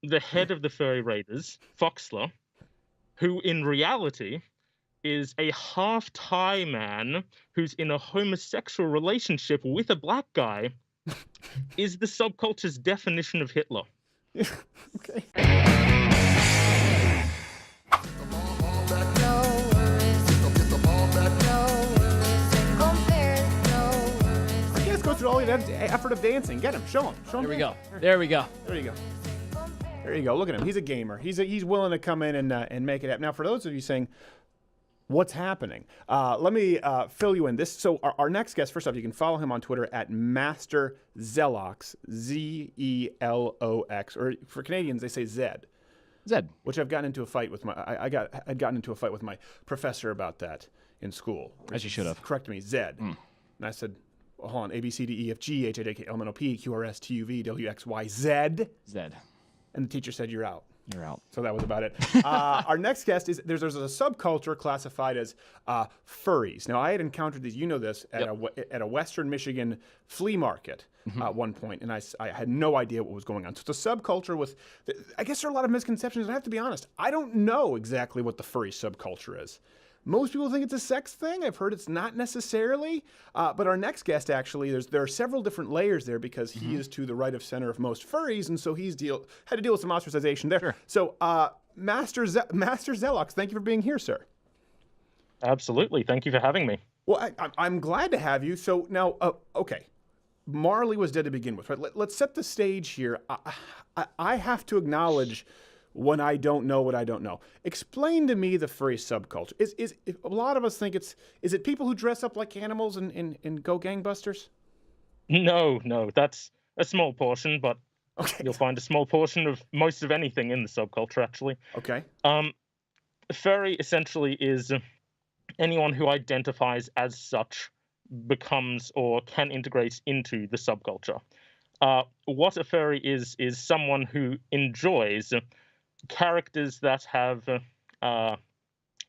the head of the furry raiders, Foxler, who in reality is a half-Thai man who's in a homosexual relationship with a black guy, is the subculture's definition of Hitler. Okay. Go through all the effort of dancing. Get him. Show him. There we go. There we go. There you go. There you go. Look at him. He's a gamer. He's willing to come in and make it happen. Now, for those of you saying, what's happening? Let me fill you in. So our next guest, first off, you can follow him on Twitter at Master Zelox, Zelox, or for Canadians, they say Zed. Zed. Which I've gotten into a fight with I'd gotten into a fight with my professor about that in school. As you should have. Corrected me, Zed. And I said, hold on, A, B, C, D, E, F, G, H, I, J, K, L, M, N, O, P, Q, R, S, T, U, V, W, X, Y, Z. Zed. And the teacher said, you're out. You're out. So that was about it. Our next guest is, there's a subculture classified as furries. Now, I had encountered these, you know this, at a Western Michigan flea market at one point, and I had no idea what was going on. So it's a subculture with, I guess there are a lot of misconceptions, and I have to be honest, I don't know exactly what the furry subculture is. Most people think it's a sex thing. I've heard it's not necessarily. But our next guest, actually, there are several different layers there because he is to the right of center of most furries, and so he's had to deal with some ostracization there. Sure. So, Master Zelox, thank you for being here, sir. Absolutely. Thank you for having me. Well, I'm glad to have you. So now, okay, Marley was dead to begin with. Right? Let's set the stage here. I have to acknowledge when I don't know what I don't know. Explain to me the furry subculture. Is a lot of us think is it people who dress up like animals and go gangbusters? No, that's a small portion, but you'll find a small portion of most of anything in the subculture, actually. Okay. Furry essentially is anyone who identifies as such becomes or can integrate into the subculture. What a furry is someone who enjoys characters that have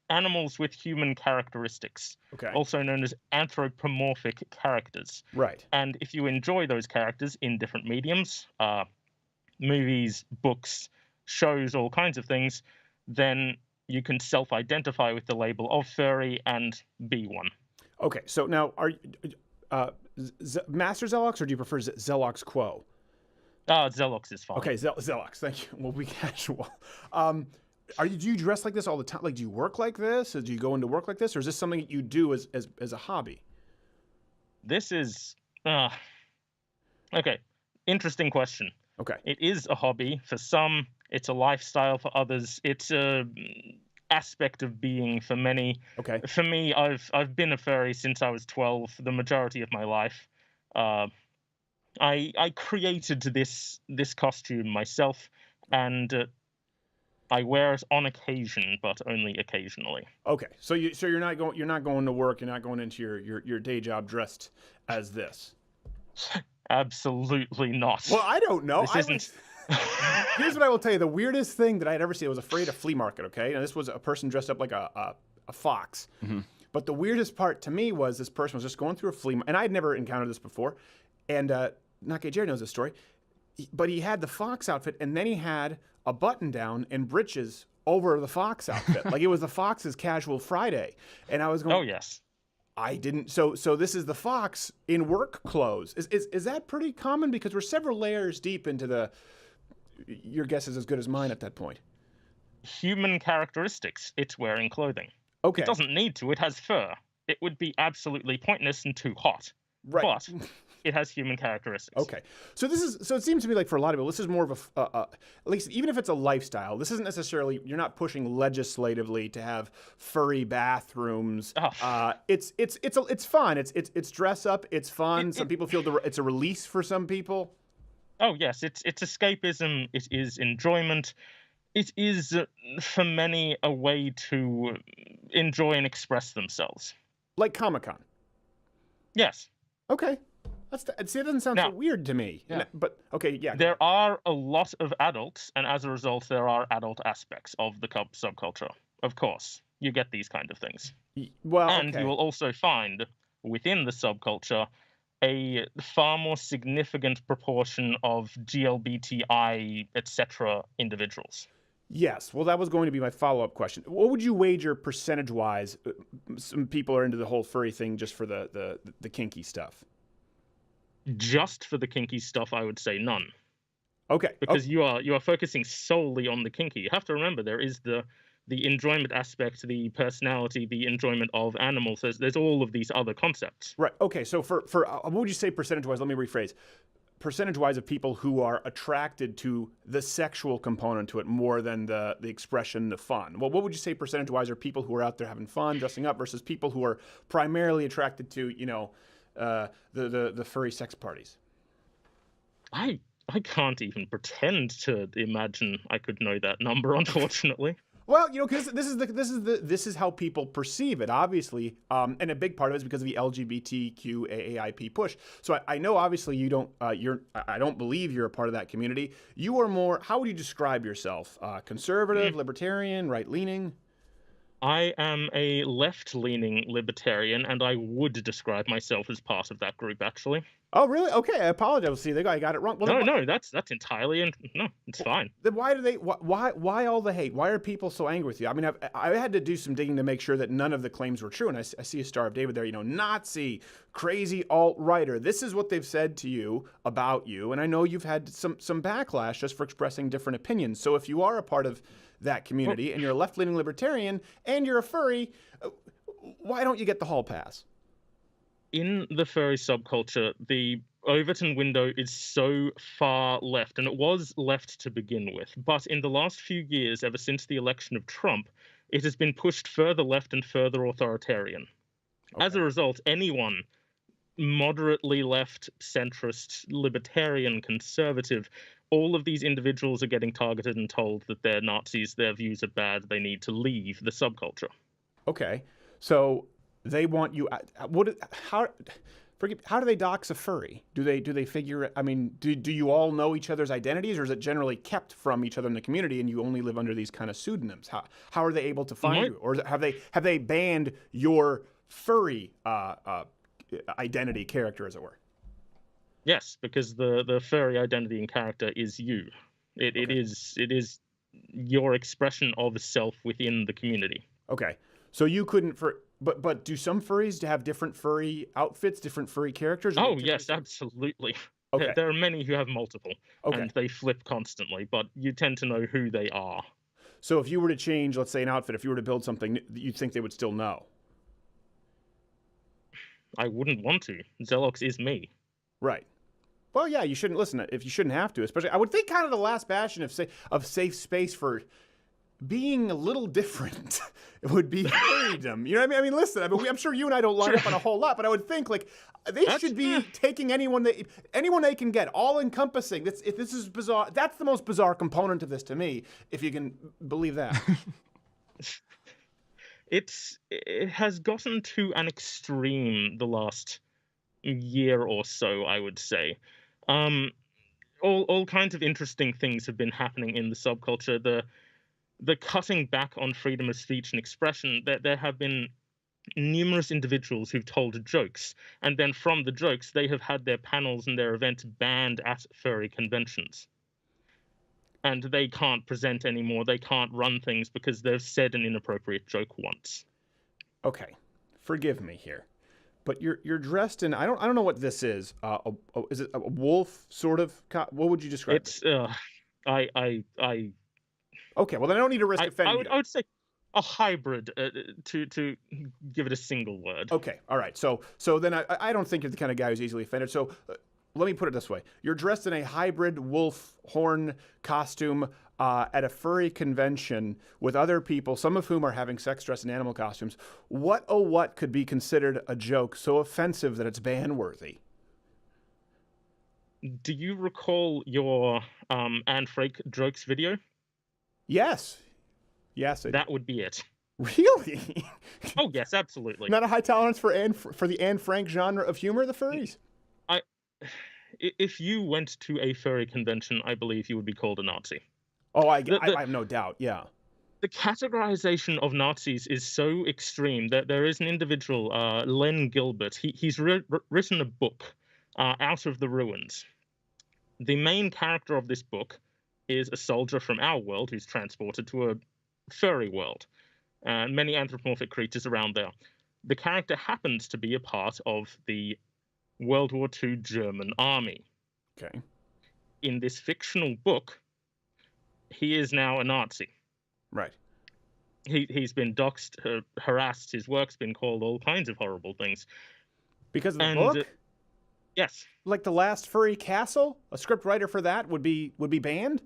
animals with human characteristics, also known as anthropomorphic characters. Right. And if you enjoy those characters in different mediums, movies, books, shows, all kinds of things, then you can self-identify with the label of furry and be one. Okay, so now are Master Zelox, or do you prefer Zelox Quo? Zelox is fine. Okay, Zelox, thank you. We'll be casual. Do you dress like this all the time? Like, do you work like this? Or do you go into work like this? Or is this something that you do as a hobby? This is... okay, interesting question. Okay. It is a hobby for some. It's a lifestyle for others. It's a aspect of being for many. Okay. For me, I've been a furry since I was 12, the majority of my life. I created this costume myself, and I wear it on occasion, but only occasionally. Okay, so you're not going to work. You're not going into your day job dressed as this. Absolutely not. Well, I don't know. This isn't. Here's what I will tell you: the weirdest thing that I had ever seen. I was afraid of a flea market. Okay, and this was a person dressed up like a fox. Mm-hmm. But the weirdest part to me was this person was just going through a flea market, and I had never encountered this before. And Not Gay Jerry knows this story, but he had the fox outfit, and then he had a button down and breeches over the fox outfit, like it was the fox's casual Friday. And I was going, oh yes, I didn't. So this is the fox in work clothes. Is that pretty common? Because we're several layers deep into the. Your guess is as good as mine at that point. Human characteristics. It's wearing clothing. Okay. It doesn't need to. It has fur. It would be absolutely pointless and too hot. Right. But it has human characteristics. Okay. So it seems to me like for a lot of people, this is more of at least even if it's a lifestyle, this isn't necessarily, you're not pushing legislatively to have furry bathrooms. Oh. It's fun. It's dress up. It's fun. Some people feel it's a release for some people. Oh yes, it's escapism. It is enjoyment. It is for many a way to enjoy and express themselves. Like Comic-Con. Yes. Okay. That doesn't sound so weird to me. Yeah. But, okay, yeah. There are a lot of adults, and as a result, there are adult aspects of the subculture. Of course, you get these kind of things. Well, and you will also find, within the subculture, a far more significant proportion of GLBTI, etc. individuals. Yes. Well, that was going to be my follow-up question. What would you wager percentage-wise? Some people are into the whole furry thing just for the kinky stuff. Just for the kinky stuff, I would say none. Okay. Because you are focusing solely on the kinky. You have to remember there is the enjoyment aspect, the personality, the enjoyment of animals. There's all of these other concepts. Right. Okay. So for what would you say percentage-wise? Let me rephrase. Percentage-wise of people who are attracted to the sexual component to it more than the expression, the fun. Well, what would you say percentage-wise are people who are out there having fun, dressing up, versus people who are primarily attracted to, the furry sex parties? I can't even pretend to imagine I could know that number, unfortunately. Well, because this is how people perceive it, obviously, and a big part of it is because of the LGBTQ AAIP push. So I know, obviously, you don't. I don't believe you're a part of that community. You are more. How would you describe yourself? Conservative, libertarian, right-leaning? I am a left-leaning libertarian, and I would describe myself as part of that group, actually. Oh, really? Okay, I apologize. See, I got it wrong. Well, no, that's entirely, no, it's fine. Then why all the hate? Why are people so angry with you? I mean, I had to do some digging to make sure that none of the claims were true, and I see a Star of David there, Nazi, crazy alt-righter. This is what they've said to you about you, and I know you've had some backlash just for expressing different opinions. So if you are a part of that community, and you're a left-leaning libertarian, and you're a furry, why don't you get the hall pass? In the furry subculture, the Overton window is so far left, and it was left to begin with. But in the last few years, ever since the election of Trump, it has been pushed further left and further authoritarian. Okay. As a result, anyone moderately left, centrist, libertarian, conservative, all of these individuals are getting targeted and told that they're Nazis, their views are bad, they need to leave the subculture. Okay, so they want you. How do they dox a furry? Do they figure? I mean, do you all know each other's identities, or is it generally kept from each other in the community, and you only live under these kind of pseudonyms? How are they able to find you, or have they banned your furry identity character, as it were? Yes, because the furry identity and character is you. It is your expression of self within the community. Okay, so you couldn't But do some furries have different furry outfits, different furry characters? Oh, yes, absolutely. Okay. There are many who have multiple, okay, and they flip constantly, but you tend to know who they are. So if you were to change, let's say, an outfit, if you were to build something, you'd think they would still know? I wouldn't want to. Xelox is me. Right. Well, yeah, you shouldn't listen. If you shouldn't have to, especially, I would think kind of the last bastion of safe space for being a little different would be freedom. You know what I mean? I mean, listen, I'm sure you and I don't line up on a whole lot, but I would think they should be taking anyone they can get, all encompassing. If this is bizarre, that's the most bizarre component of this to me, if you can believe that. It has gotten to an extreme the last year or so, I would say. All kinds of interesting things have been happening in the subculture. The cutting back on freedom of speech and expression, there have been numerous individuals who've told jokes, and then from the jokes, they have had their panels and their events banned at furry conventions. And they can't present anymore, they can't run things because they've said an inappropriate joke once. Okay, forgive me here, but you're dressed in, I don't know what this is. Is it a wolf sort of? What would you describe it? It's Okay, well then I don't need to risk offending you. I would say a hybrid, to give it a single word. Okay, all right. So then I don't think you're the kind of guy who's easily offended. So let me put it this way: you're dressed in a hybrid wolf horn costume at a furry convention with other people, some of whom are having sex dressed in animal costumes. What could be considered a joke so offensive that it's ban-worthy? Do you recall your Anne Frank jokes video? Yes. That would be it. Really? Oh yes, absolutely. Not a high tolerance for the Anne Frank genre of humor, the furries? If you went to a furry convention, I believe you would be called a Nazi. Oh, I have no doubt. Yeah. The categorization of Nazis is so extreme that there is an individual, Len Gilbert. He's written a book out of the ruins. The main character of this book is a soldier from our world who's transported to a furry world, and many anthropomorphic creatures around there. The character happens to be a part of the World War II German army. Okay. In this fictional book, he is now a Nazi. Right. He's been doxxed, harassed. His work's been called all kinds of horrible things. Because of the book? Yes. Like The Last Furry Castle? A script writer for that would be banned?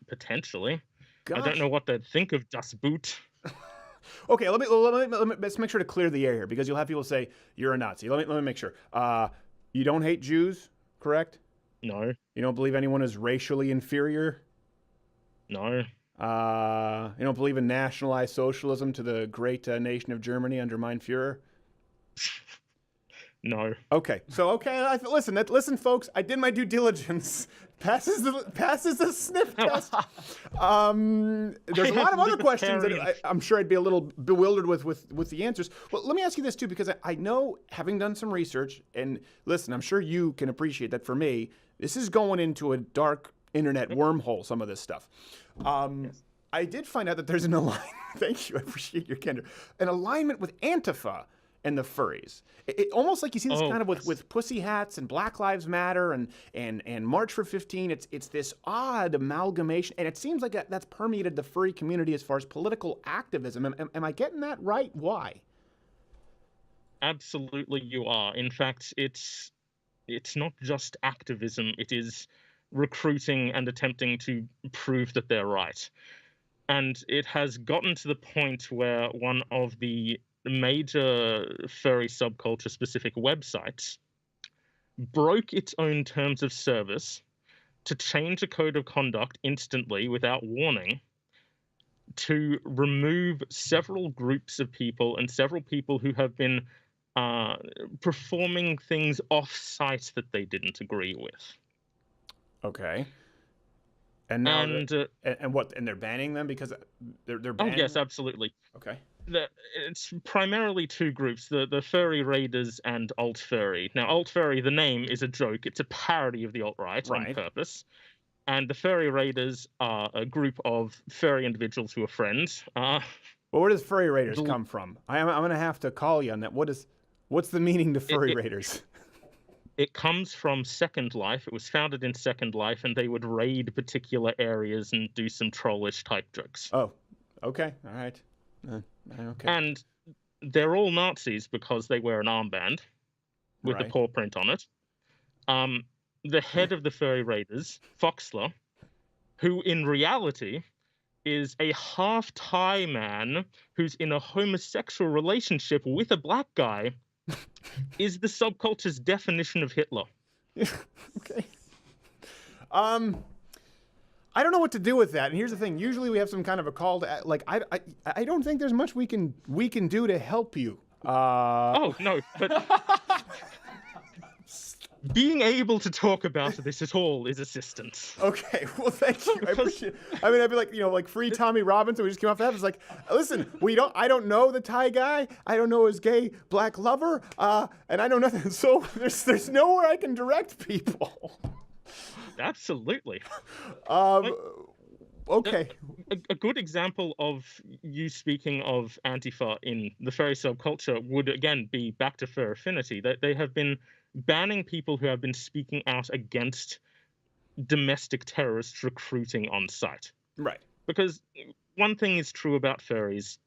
Potentially. Gosh. I don't know what they'd think of Das Boot. Okay, let's make sure to clear the air here, because you'll have people say you're a Nazi. Let me make sure. You don't hate Jews, correct? No. You don't believe anyone is racially inferior? No. You don't believe in nationalized socialism to the great nation of Germany under Mein Führer? No. Okay, so listen, folks. I did my due diligence. Passes the sniff test. There's a lot of other questions that I'm sure I'd be a little bewildered with the answers. Well, let me ask you this too, because I know, having done some research, and listen, I'm sure you can appreciate that. For me, this is going into a dark internet wormhole. Some of this stuff. Yes. I did find out that there's an alignment. Thank you. I appreciate your candor. An alignment with Antifa and the furries. It almost like you see this kind of with pussy hats and Black Lives Matter and March for 15. It's this odd amalgamation, and it seems like that's permeated the furry community as far as political activism. Am I getting that right? Why? Absolutely, you are. In fact, it's not just activism. It is recruiting and attempting to prove that they're right. And it has gotten to the point where one of the major furry subculture specific websites broke its own terms of service to change a code of conduct instantly without warning, to remove several groups of people and several people who have been performing things off-site that they didn't agree with. Okay. And now and they're banning them because they're banning. Oh yes, absolutely. Okay. It's primarily two groups: the furry raiders and alt furry. Now, alt furry, the name is a joke; it's a parody of the alt right on purpose. And the furry raiders are a group of furry individuals who are friends. Well, where does furry raiders come from? I'm going to have to call you on that. What's the meaning to furry raiders? It comes from Second Life. It was founded in Second Life, and they would raid particular areas and do some trollish type jokes. Oh, okay, all right. Okay. And they're all Nazis because they wear an armband with a paw print on it. The head of the furry raiders, Foxler, who in reality is a half-Thai man who's in a homosexual relationship with a black guy, is the subculture's definition of Hitler. Okay. I don't know what to do with that. And here's the thing: usually we have some kind of a call to, like, I don't think there's much we can do to help you. Oh no, but being able to talk about this at all is assistance. Okay, well, thank you. I appreciate it. I mean, I'd be like, like free Tommy Robinson. We just came off that. It's like, listen, I don't know the Thai guy. I don't know his gay black lover. And I know nothing. So there's nowhere I can direct people. Absolutely. Okay. A good example of you speaking of Antifa in the furry subculture would again be back to Fur Affinity. They have been banning people who have been speaking out against domestic terrorist recruiting on site. Right. Because one thing is true about furries: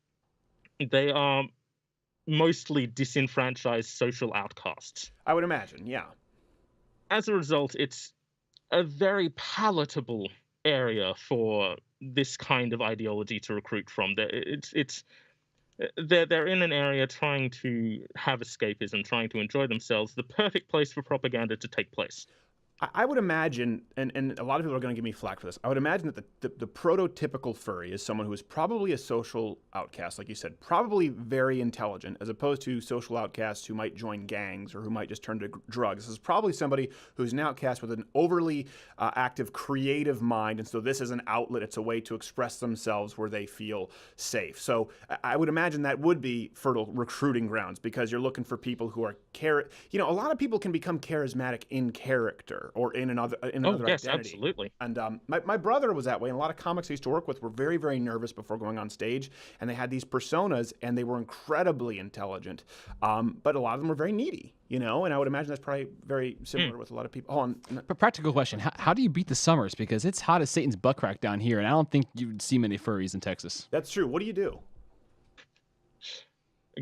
they are mostly disenfranchised social outcasts. I would imagine, yeah. As a result, it's a very palatable area for this kind of ideology to recruit from. They're in an area trying to have escapism, trying to enjoy themselves. The perfect place for propaganda to take place. I would imagine, and a lot of people are going to give me flack for this, I would imagine that the prototypical furry is someone who is probably a social outcast, like you said, probably very intelligent, as opposed to social outcasts who might join gangs or who might just turn to drugs. This is probably somebody who's an outcast with an overly active, creative mind, and so this is an outlet. It's a way to express themselves where they feel safe. So I would imagine that would be fertile recruiting grounds, because you're looking for people who are a lot of people can become charismatic in character or in another yes, identity. Absolutely. And my brother was that way, and a lot of comics I used to work with were very, very nervous before going on stage, and they had these personas, and they were incredibly intelligent, but a lot of them were very needy, and I would imagine that's probably very similar with a lot of people. Hold on. But practical question, how do you beat the summers? Because it's hot as Satan's butt crack down here, and I don't think you'd see many furries in Texas. That's true. What do you do?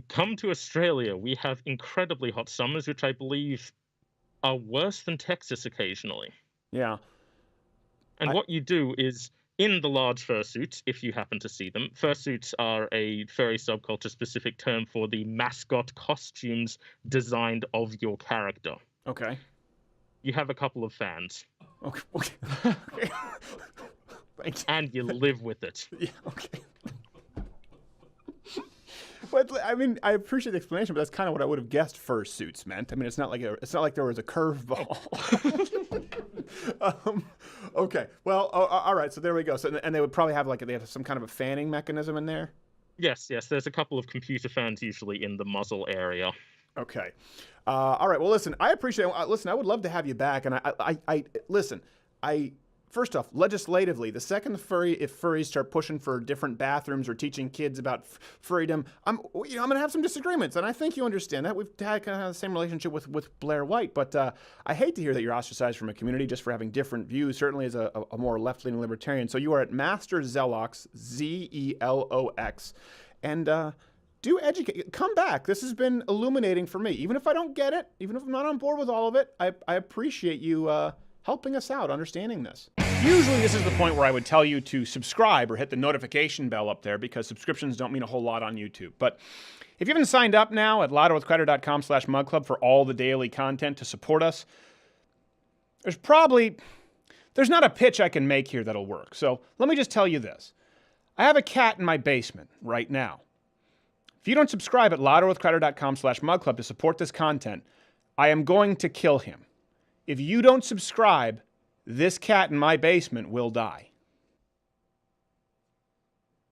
Come to Australia. We have incredibly hot summers, which I believe are worse than Texas occasionally. Yeah. And what you do is, in the large fursuits, if you happen to see them, fursuits are a furry subculture-specific term for the mascot costumes designed of your character. Okay. You have a couple of fans. Okay. Okay. Thank you. And you live with it. Yeah, okay. But I mean, I appreciate the explanation, but that's kind of what I would have guessed fursuits meant. I mean, it's not like there was a curveball. Okay, well, all right. So there we go. So, and they would probably have they have some kind of a fanning mechanism in there. Yes. There's a couple of computer fans usually in the muzzle area. Okay. All right. Well, listen, I appreciate it. Listen, I would love to have you back. And first off, legislatively, the second if furries start pushing for different bathrooms or teaching kids about furrydom, I'm going to have some disagreements, and I think you understand that. We've had kind of the same relationship with Blair White, but I hate to hear that you're ostracized from a community just for having different views, certainly as a more left-leaning libertarian. So you are at Master Zelox, Zelox, and do educate. Come back. This has been illuminating for me. Even if I don't get it, even if I'm not on board with all of it, I appreciate you helping us out, understanding this. Usually this is the point where I would tell you to subscribe or hit the notification bell up there, because subscriptions don't mean a whole lot on YouTube. But if you haven't signed up now at louderwithcrowder.com/mugclub for all the daily content to support us, there's not a pitch I can make here that'll work. So let me just tell you this. I have a cat in my basement right now. If you don't subscribe at louderwithcrowder.com/mugclub to support this content, I am going to kill him. If you don't subscribe, this cat in my basement will die.